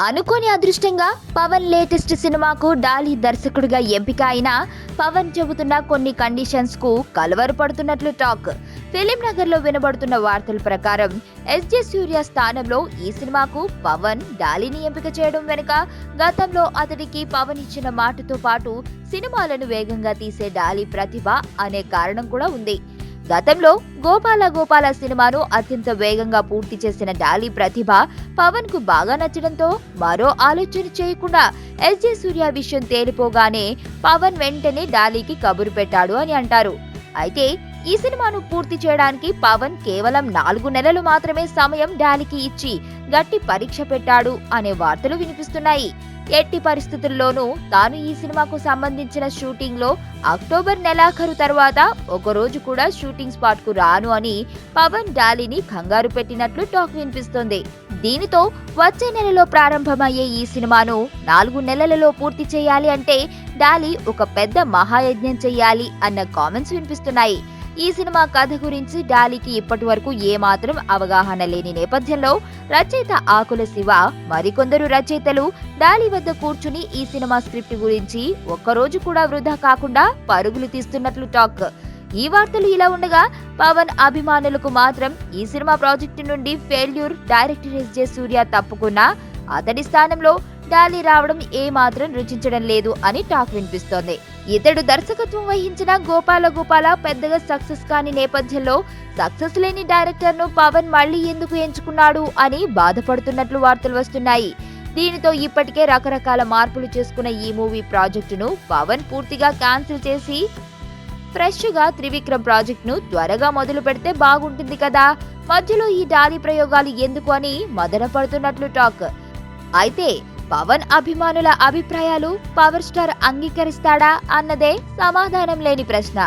అనుకోని అదృష్టంగా పవన్ లేటెస్ట్ సినిమాకు డాలీ దర్శకుడిగా ఎంపిక అయిన పవన్ చెబుతున్న కొన్ని కండిషన్స్ కు కలవరపడుతున్నట్లు టాక్. ఫిలిం నగర్ లో వినబడుతున్న వార్తల ప్రకారం ఎస్జే సూర్య స్థానంలో ఈ సినిమాకు పవన్ డాలీని ఎంపిక చేయడం వెనుక గతంలో అతడికి పవన్ ఇచ్చిన మాటతో పాటు సినిమాలను వేగంగా తీసే డాలీ ప్రతిభ అనే కారణం కూడా ఉంది. గతంలో గోపాల సినిమాను అత్యంత వేగంగా పూర్తి చేసిన డాలీ ప్రతిభ పవన్ కు బాగా నచ్చడంతో మరో ఆలోచన చేయకుండా ఎస్జే సూర్య విషయం తేలిపోగానే పవన్ వెంటనే డాలీకి కబురు పెట్టాడు అని అంటారు. అయితే ఈ సినిమాను పూర్తి చేయడానికి పవన్ కేవలం 4 నెలలు మాత్రమే సమయం డాలీకి ఇచ్చి గట్టి పరీక్ష పెట్టాడు అనే వార్తలు వినిపిస్తున్నాయి. ఎట్టి పరిస్థితుల్లోనూ తాను ఈ సినిమాకు సంబంధించిన షూటింగ్ లో అక్టోబర్ నెలాఖరు తర్వాత ఒక రోజు కూడా షూటింగ్ స్పాట్ కు రాను అని పవన్ డాలీని కంగారు పెట్టినట్లు టాక్ వినిపిస్తోంది. దీనితో వచ్చే నెలలో ప్రారంభమయ్యే ఈ సినిమాను 4 నెలలలో పూర్తి చేయాలి అంటే డాలీ ఒక పెద్ద మహాయజ్ఞం చెయ్యాలి అన్న కామెంట్స్ వినిపిస్తున్నాయి. ఈ సినిమా కథ గురించి డాలీకి ఇప్పటి వరకు ఏమాత్రం అవగాహన లేని నేపథ్యంలో రచయిత ఆకుల శివ మరికొందరు రచయితలు డాలీ వద్ద కూర్చుని ఈ సినిమా స్క్రిప్ట్ గురించి ఒక్కరోజు కూడా వృధా కాకుండా పరుగులు తీస్తున్నట్లు టాక్. ఈ వార్తలు ఇలా ఉండగా పవన్ అభిమానులకు మాత్రం ఈ సినిమా ప్రాజెక్టు నుండి ఫెయిల్యూర్ డైరెక్టర్ ఎస్జే సూర్య తప్పుకున్నా అతడి స్థానంలో డాలీ రావడం ఏమాత్రం రుచించడం లేదు అని టాక్ వినిపిస్తోంది. ఇతడు దర్శకత్వం వహించిన గోపాల పెద్దగా సక్సెస్ కాని నేపథ్యంలో సక్సెస్ లేని డైరెక్టర్ ను పవన్ మళ్లీ ఎందుకు ఎంచుకున్నాడు అని బాధపడుతున్నట్లు వార్తలు వస్తున్నాయి. దీనితో ఇప్పటికే రకరకాల మార్పులు చేసుకున్న ఈ మూవీ ప్రాజెక్టును పవన్ పూర్తిగా క్యాన్సిల్ చేసి ఫ్రెష్ గా త్రివిక్రమ్ ప్రాజెక్ట్ ను త్వరగా మొదలు పెడితే బాగుంటుంది కదా, మధ్యలో ఈ డాలీ ప్రయోగాలు ఎందుకు అని మదన పడుతున్నట్లు టాక్. అయితే పవన్ అభిమానుల అభిప్రాయాలు పవర్ స్టార్ అంగీకరిస్తాడా అన్నదే సమాధానం లేని ప్రశ్న.